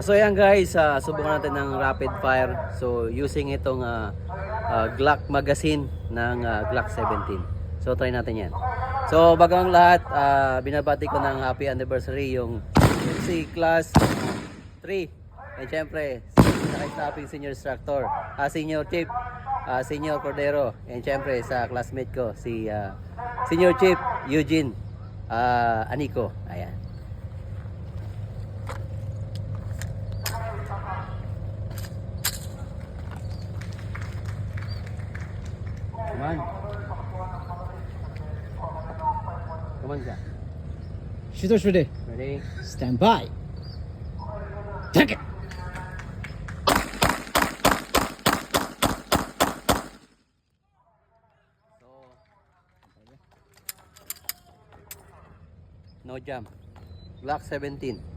So yan guys, subukan natin ng rapid fire. So using itong Glock magazine ng Glock 17. So try natin yan. So bago ang lahat, binabati ko ng happy anniversary yung si Class 3. And syempre, sa aking senior instructor, senior chief, senior Cordero. And syempre sa classmate ko, si senior chief Eugene Anico. Ayan. Come on. Come on, Jack. Shooters ready. Ready? Stand by. Take it. No jump. Glock 17.